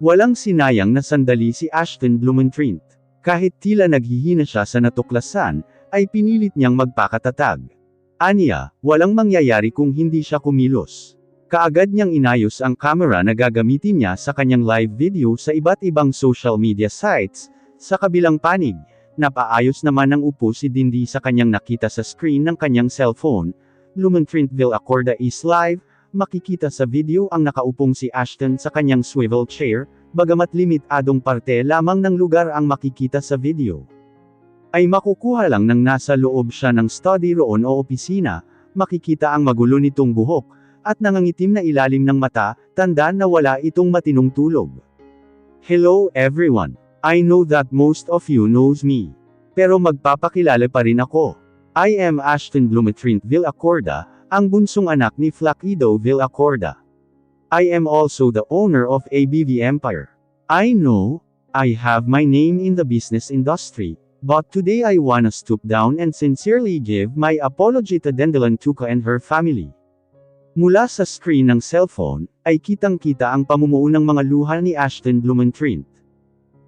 Walang sinayang na sandali si Ashton Blumentritt. Kahit tila naghihina siya sa natuklasan, ay pinilit niyang magpakatatag. Aniya, walang mangyayari kung hindi siya kumilos. Kaagad niyang inayos ang camera na gagamitin niya sa kanyang live video sa iba't ibang social media sites. Sa kabilang panig, napaayos naman ng upo si Dindy sa kanyang nakita sa screen ng kanyang cellphone. Blumentritt Will Accorda is live. Makikita sa video ang nakaupong si Ashton sa kanyang swivel chair, bagamat limitadong parte lamang ng lugar ang makikita sa video. Ay makukuha lang nang nasa loob siya ng study room o opisina, makikita ang magulo nitong buhok, at nangangitim na ilalim ng mata, tanda na wala itong matinong tulog. Hello everyone. I know that most of you knows me. Pero magpapakilala pa rin ako. I am Ashton Blumentritt Will Accorda, ang bunsong anak ni Flaquido Will Accorda. I am also the owner of ABV Empire. I know, I have my name in the business industry, but today I wanna stoop down and sincerely give my apology to Dendelan Tuca and her family. Mula sa screen ng cellphone, ay kitang-kita ang pamumuo ng mga luha ni Ashton Blumentritt.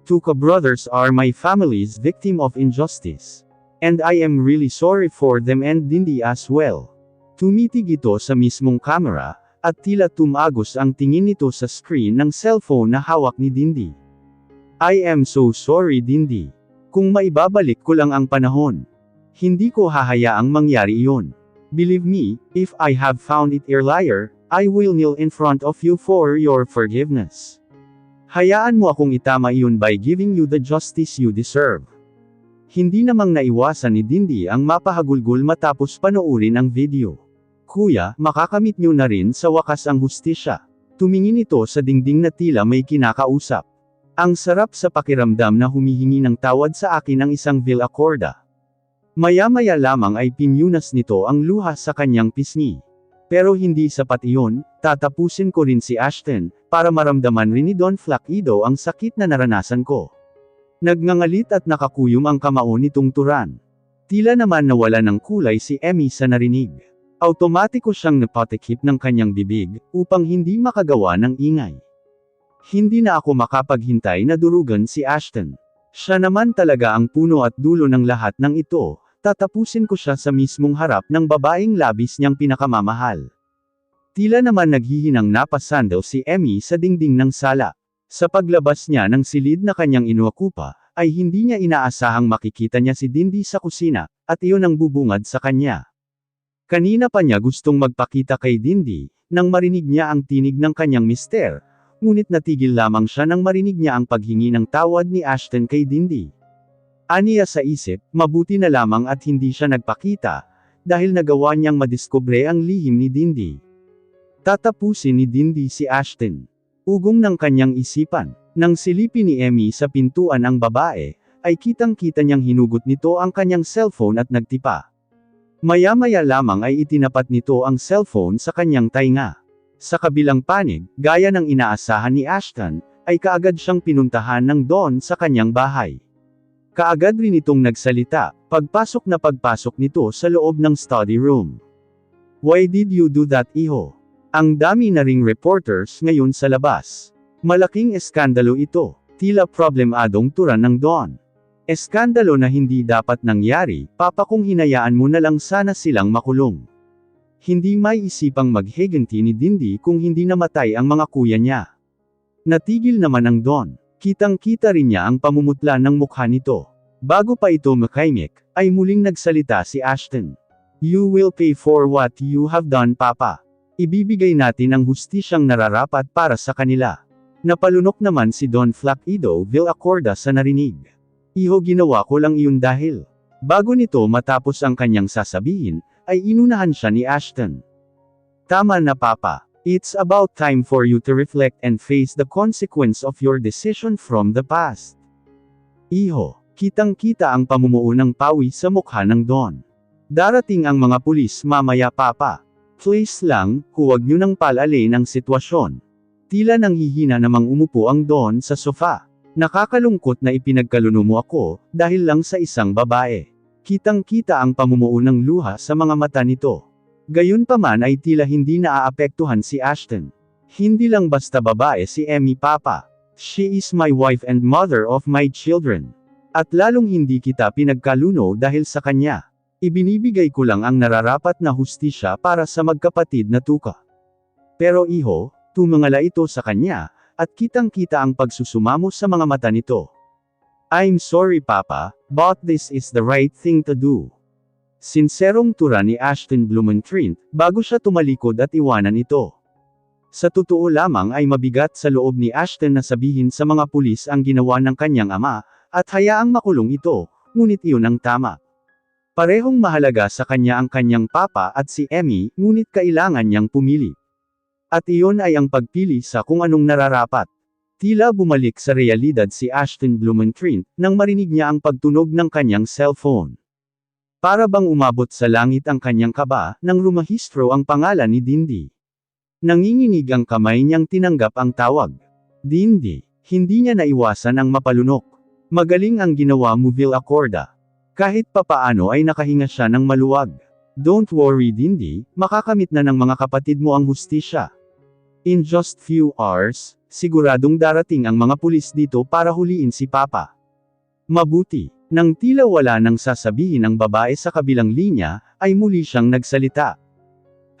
Tuca brothers are my family's victim of injustice. And I am really sorry for them and Dindy as well. Tumitig ito sa mismong camera, at tila tumagos ang tingin nito sa screen ng cellphone na hawak ni Dindy. I am so sorry Dindy. Kung maibabalik ko lang ang panahon, hindi ko hahayaang mangyari iyon. Believe me, if I have found it earlier, I will kneel in front of you for your forgiveness. Hayaan mo akong itama iyon by giving you the justice you deserve. Hindi namang naiwasan ni Dindy ang mapahagulgol matapos panoorin ang video. Kuya, makakamit niyo na rin sa wakas ang hustisya. Tumingin ito sa dingding na tila may kinakausap. Ang sarap sa pakiramdam na humihingi ng tawad sa akin ang isang Will Accorda. Maya-maya lamang ay pinyunas nito ang luha sa kanyang pisngi. Pero hindi sapat iyon, tatapusin ko rin si Ashton, para maramdaman rin ni Don Flaquido ang sakit na naranasan ko. Nagngangalit at nakakuyom ang kamao nitong turan. Tila naman nawala ng kulay si Emmy sa narinig. Automatiko siyang napatikip ng kanyang bibig, upang hindi makagawa ng ingay. Hindi na ako makapaghintay na durugan si Ashton. Siya naman talaga ang puno at dulo ng lahat ng ito, tatapusin ko siya sa mismong harap ng babaeng labis niyang pinakamamahal. Tila naman naghihinang napasandal si Emmy sa dingding ng sala. Sa paglabas niya ng silid na kanyang inuakupa, ay hindi niya inaasahang makikita niya si Dindy sa kusina, at iyon ang bubungad sa kanya. Kanina pa niya gustong magpakita kay Dindy, nang marinig niya ang tinig ng kanyang mister, ngunit natigil lamang siya nang marinig niya ang paghingi ng tawad ni Ashton kay Dindy. Aniya sa isip, mabuti na lamang at hindi siya nagpakita, dahil nagawa niyang madiskubre ang lihim ni Dindy. Tatapusin ni Dindy si Ashton. Ugong ng kanyang isipan. Nang silipin ni Emmy sa pintuan ang babae, ay kitang-kita niyang hinugot nito ang kanyang cellphone at nagtipa. Maya-maya lamang ay itinapat nito ang cellphone sa kanyang tainga. Sa kabilang panig, gaya ng inaasahan ni Ashton, ay kaagad siyang pinuntahan ng Don sa kanyang bahay. Kaagad rin itong nagsalita, pagpasok nito sa loob ng study room. Why did you do that, iho? Ang dami na ring reporters ngayon sa labas. Malaking eskandalo ito, tila problemadong turan ng Don. Eskandalo na hindi dapat nangyari, papa kung hinayaan mo na lang sana silang makulong. Hindi may isipang magheganti ni Dindy kung hindi namatay ang mga kuya niya. Natigil naman ang Don. Kitang-kita rin niya ang pamumutla ng mukha nito. Bago pa ito makaimik, ay muling nagsalita si Ashton. You will pay for what you have done, papa. Ibibigay natin ang hustisyang nararapat para sa kanila. Napalunok naman si Don Flaquido Will Accorda sa narinig. Iho, ginawa ko lang iyon dahil. Bago nito matapos ang kanyang sasabihin, ay inunahan siya ni Ashton. Tama na papa. It's about time for you to reflect and face the consequence of your decision from the past. Iho, kitang-kita ang pamumuo ng pawi sa mukha ng Don. Darating ang mga pulis mamaya papa. Please lang, huwag niyo nang palalin ang sitwasyon. Tila nanghihina namang umupo ang Don sa sofa. Nakakalungkot na ipinagkaluno mo ako, dahil lang sa isang babae. Kitang-kita ang pamumuo ng luha sa mga mata nito. Gayunpaman ay tila hindi naaapektuhan si Ashton. Hindi lang basta babae si Emmy papa. She is my wife and mother of my children. At lalong hindi kita pinagkaluno dahil sa kanya. Ibinibigay ko lang ang nararapat na hustisya para sa magkapatid na tuka. Pero iho, tumangala ito sa kanya, at kitang-kita ang pagsusumamo sa mga mata nito. I'm sorry Papa, but this is the right thing to do. Sinserong tura ni Ashton Blumentritt, bago siya tumalikod at iwanan ito. Sa totoo lamang ay mabigat sa loob ni Ashton na sabihin sa mga pulis ang ginawa ng kanyang ama, at hayaang makulong ito, ngunit iyon ang tama. Parehong mahalaga sa kanya ang kanyang papa at si Emmy, ngunit kailangan niyang pumili. At iyon ay ang pagpili sa kung anong nararapat. Tila bumalik sa realidad si Ashton Blumentritt, nang marinig niya ang pagtunog ng kanyang cellphone. Para bang umabot sa langit ang kanyang kaba, nang rumahistro ang pangalan ni Dindy. Nanginginig ang kamay niyang tinanggap ang tawag. Dindy, hindi niya naiwasan ang mapalunok. Magaling ang ginawa mo Villacorda. Kahit papaano ay nakahinga siya ng maluwag. Don't worry Dindy, makakamit na ng mga kapatid mo ang hustisya. In just few hours, siguradong darating ang mga pulis dito para huliin si Papa. Mabuti, nang tila wala nang sasabihin ang babae sa kabilang linya, ay muli siyang nagsalita.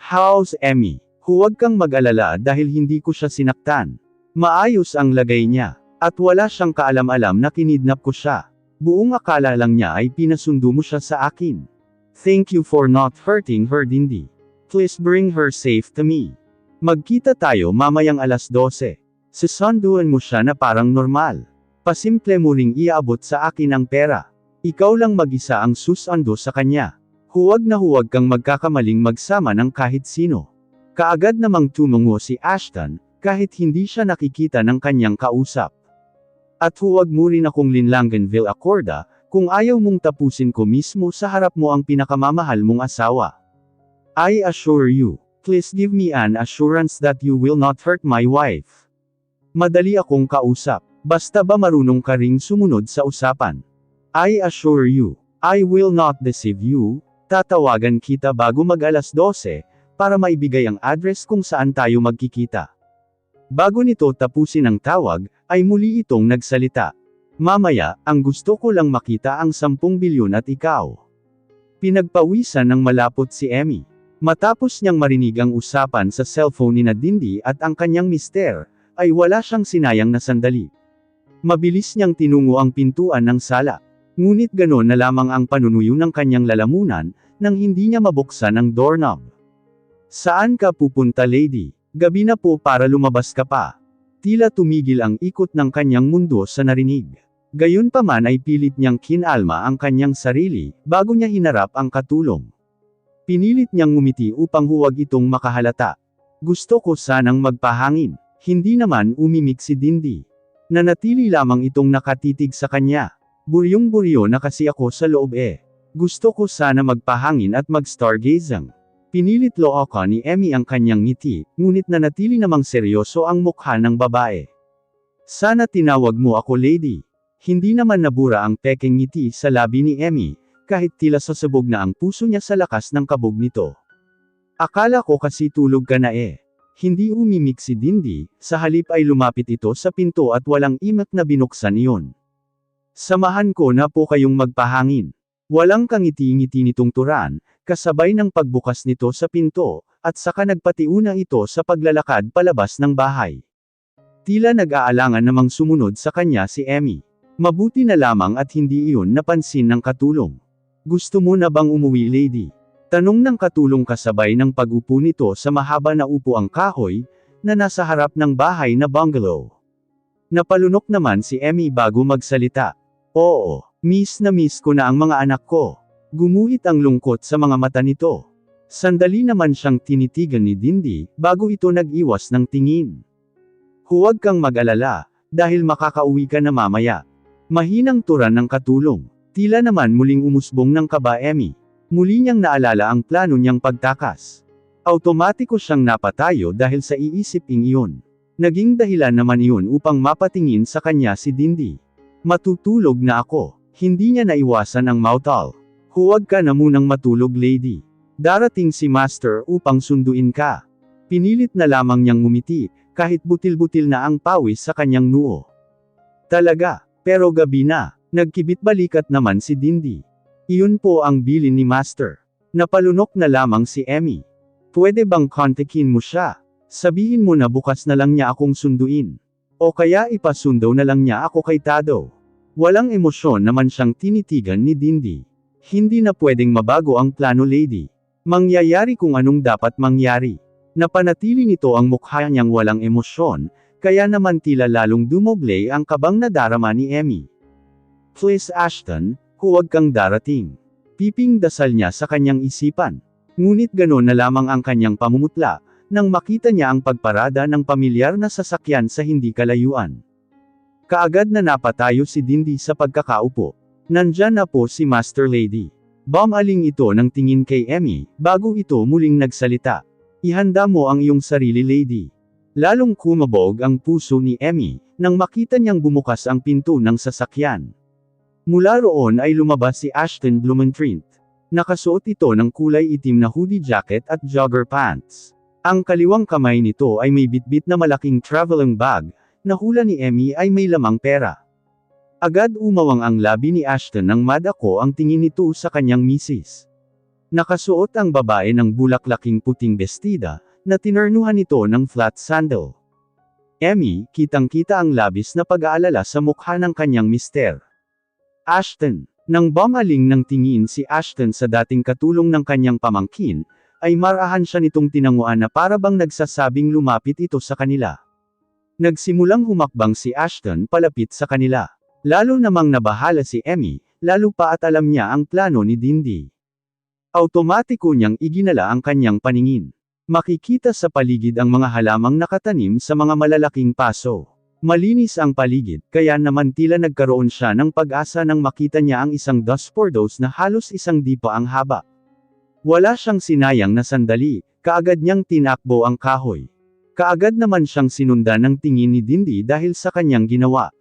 How's Emmy? Huwag kang mag-alala dahil hindi ko siya sinaktan. Maayos ang lagay niya. At wala siyang kaalam-alam na kinidnap ko siya. Buong akala lang niya ay pinasundo mo siya sa akin. Thank you for not hurting her Dindy. Please bring her safe to me. Magkita tayo mamayang 12:00. Susunduan mo siya na parang normal. Pasimple mo ring iaabot sa akin ang pera. Ikaw lang mag-isa ang susundo sa kanya. Huwag na huwag kang magkakamaling magsama ng kahit sino. Kaagad namang tumungo si Ashton, kahit hindi siya nakikita ng kanyang kausap. At huwag mo rin akong linlangan Villacorda, kung ayaw mong tapusin ko mismo sa harap mo ang pinakamamahal mong asawa. I assure you, please give me an assurance that you will not hurt my wife. Madali akong kausap, basta ba marunong ka ring sumunod sa usapan. I assure you, I will not deceive you, tatawagan kita bago mag 12:00, para maibigay ang address kung saan tayo magkikita. Bago nito tapusin ang tawag, ay muli itong nagsalita. Mamaya, ang gusto ko lang makita ang 10 bilyon at ikaw. Pinagpawisan ng malapot si Emmy. Matapos niyang marinig ang usapan sa cellphone ni Dindy at ang kanyang mister, ay wala siyang sinayang na sandali. Mabilis niyang tinungo ang pintuan ng sala. Ngunit ganon na lamang ang panunuyo ng kanyang lalamunan, nang hindi niya mabuksan ang doorknob. Saan ka pupunta lady? Gabi na po para lumabas ka pa. Tila tumigil ang ikot ng kanyang mundo sa narinig. Gayunpaman ay pilit niyang kinalma ang kanyang sarili, bago niya hinarap ang katulong. Pinilit niyang ngumiti upang huwag itong makahalata. Gusto ko sanang magpahangin. Hindi naman umimik si Dindy. Nanatili lamang itong nakatitig sa kanya. Buryong-buryo na kasi ako sa loob eh. Gusto ko sana magpahangin at mag-stargazing. Pinilit looka ni Emmy ang kanyang ngiti, ngunit nanatili namang seryoso ang mukha ng babae. Sana tinawag mo ako lady. Hindi naman nabura ang pekeng ngiti sa labi ni Emmy, kahit tila sasabog na ang puso niya sa lakas ng kabog nito. Akala ko kasi tulog ka na eh. Hindi umimik si Dindy, sa halip ay lumapit ito sa pinto at walang imak na binuksan iyon. Samahan ko na po kayong magpahangin. Walang kangiti-ngiti nitong turan, kasabay ng pagbukas nito sa pinto, at saka nagpatiuna ito sa paglalakad palabas ng bahay. Tila nag-aalangan namang sumunod sa kanya si Emmy. Mabuti na lamang at hindi iyon napansin ng katulong. Gusto mo na bang umuwi lady? Tanong ng katulong kasabay ng pag-upo nito sa mahaba na upuang kahoy, na nasa harap ng bahay na bungalow. Napalunok naman si Emmy bago magsalita. Oo. Miss na miss ko na ang mga anak ko. Gumuhit ang lungkot sa mga mata nito. Sandali naman siyang tinitigan ni Dindy, bago ito nag-iwas ng tingin. Huwag kang mag-alala, dahil makakauwi ka na mamaya. Mahinang turan ng katulong. Tila naman muling umusbong ng kaba Emmy. Muli niyang naalala ang plano niyang pagtakas. Automatiko siyang napatayo dahil sa iisiping iyon. Naging dahilan naman iyon upang mapatingin sa kanya si Dindy. Matutulog na ako. Hindi niya naiwasan ang mautal. Huwag ka na munang matulog lady. Darating si master upang sunduin ka. Pinilit na lamang niyang ngumiti, kahit butil-butil na ang pawis sa kanyang noo. Talaga, pero gabi na. Nagkibit-balikat naman si Dindi. Iyon po ang bilin ni Master. Napalunok na lamang si Emmy. Pwede bang kontakin mo siya? Sabihin mo na bukas na lang niya akong sunduin. O kaya ipasundo na lang niya ako kay Tado. Walang emosyon naman siyang tinitigan ni Dindi. Hindi na pwedeng mabago ang plano, lady. Mangyayari kung anong dapat mangyari. Napanatili nito ang mukha niyang walang emosyon, kaya naman tila lalong dumoble ang kabang nadarama ni Emmy. Please Ashton, huwag kang darating. Piping dasal niya sa kanyang isipan. Ngunit ganon na lamang ang kanyang pamumutla, nang makita niya ang pagparada ng pamilyar na sasakyan sa hindi kalayuan. Kaagad na napatayo si Dindi sa pagkakaupo. Nandyan na po si Master Lady. Bumaling ito ng tingin kay Emmy, bago ito muling nagsalita. Ihanda mo ang iyong sarili, lady. Lalong kumabog ang puso ni Emmy, nang makita niyang bumukas ang pinto ng sasakyan. Mula roon ay lumabas si Ashton Blumentritt. Nakasuot ito ng kulay itim na hoodie jacket at jogger pants. Ang kaliwang kamay nito ay may bitbit na malaking traveling bag, na hula ni Emmy ay may lamang pera. Agad umawang ang labi ni Ashton nang madako ang tingin nito sa kanyang misis. Nakasuot ang babae ng bulaklaking puting bestida, na tinurnuhan ito ng flat sandal. Emmy, kitang-kita ang labis na pag-aalala sa mukha ng kanyang mister. Ashton. Nang bumaling ng tingin si Ashton sa dating katulong ng kanyang pamangkin, ay marahan siya nitong tinanguan na para bang nagsasabing lumapit ito sa kanila. Nagsimulang humakbang si Ashton palapit sa kanila. Lalo namang nabahala si Emmy, lalo pa at alam niya ang plano ni Dindi. Automatiko niyang iginala ang kanyang paningin. Makikita sa paligid ang mga halamang nakatanim sa mga malalaking paso. Malinis ang paligid, kaya naman tila nagkaroon siya ng pag-asa nang makita niya ang isang dos por dos na halos isang dipa ang haba. Wala siyang sinayang na sandali, kaagad niyang tinakbo ang kahoy. Kaagad naman siyang sinundan ng tingin ni Dindi dahil sa kanyang ginawa.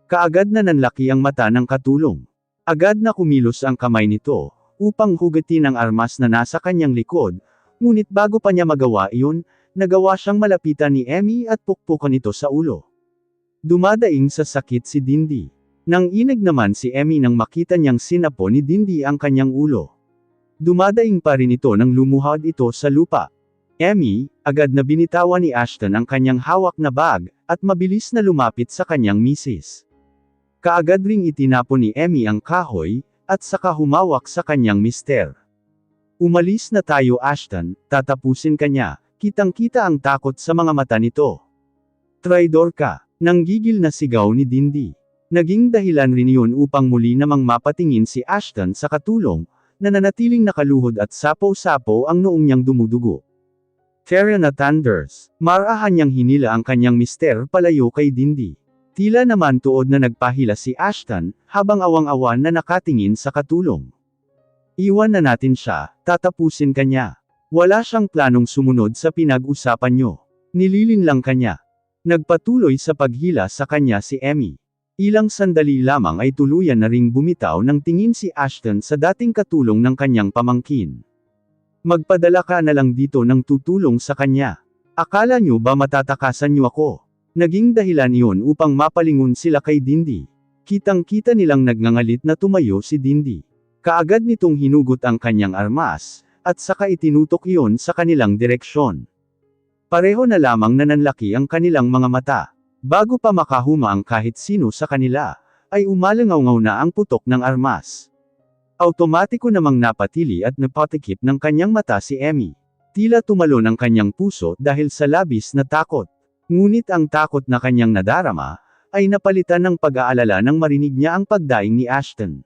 Kaagad na nanlaki ang mata ng katulong. Agad na kumilos ang kamay nito, upang hugatin ang armas na nasa kanyang likod, ngunit bago pa niya magawa iyon, nagawa siyang malapitan ni Emmy at pukpukan ito sa ulo. Dumadaing sa sakit si Dindi. Nang inig naman si Emmy nang makita niyang sinapo ni Dindi ang kanyang ulo. Dumadaing pa rin ito nang lumuhod ito sa lupa. Emmy, agad na binitawan ni Ashton ang kanyang hawak na bag, at mabilis na lumapit sa kanyang misis. Kaagad ring itinapon ni Emmy ang kahoy, at saka humawak sa kanyang mister. Umalis na tayo, Ashton, tatapusin ka niya, kitang-kita ang takot sa mga mata nito. Traidor ka. Nanggigil na sigaw ni Dindi. Naging dahilan rin yun upang muli namang mapatingin si Ashton sa katulong, na nanatiling nakaluhod at sapo-sapo ang noong niyang dumudugo. Tara na, Thunders. Marahan niyang hinila ang kanyang mister palayo kay Dindi. Tila naman tuod na nagpahila si Ashton, habang awang-awan na nakatingin sa katulong. Iwan na natin siya, tatapusin ka niya. Wala siyang planong sumunod sa pinag-usapan niyo. Nililin lang kanya. Nagpatuloy sa paghila sa kanya si Emmy. Ilang sandali lamang ay tuluyan na ring bumitaw ng tingin si Ashton sa dating katulong ng kanyang pamangkin. Magpadala ka na lang dito ng tutulong sa kanya. Akala nyo ba matatakasan nyo ako? Naging dahilan iyon upang mapalingon sila kay Dindi. Kitang-kita nilang nagngangalit na tumayo si Dindi. Kaagad nitong hinugot ang kanyang armas, at saka itinutok iyon sa kanilang direksyon. Pareho na lamang na nanlaki ang kanilang mga mata. Bago pa makahuma ang kahit sino sa kanila, ay umalangaw-ngaw na ang putok ng armas. Automatiko namang napatili at napatikip ng kanyang mata si Emmy. Tila tumalon ang kanyang puso dahil sa labis na takot. Ngunit ang takot na kanyang nadarama, ay napalitan ng pag-aalala nang marinig niya ang pagdaing ni Ashton.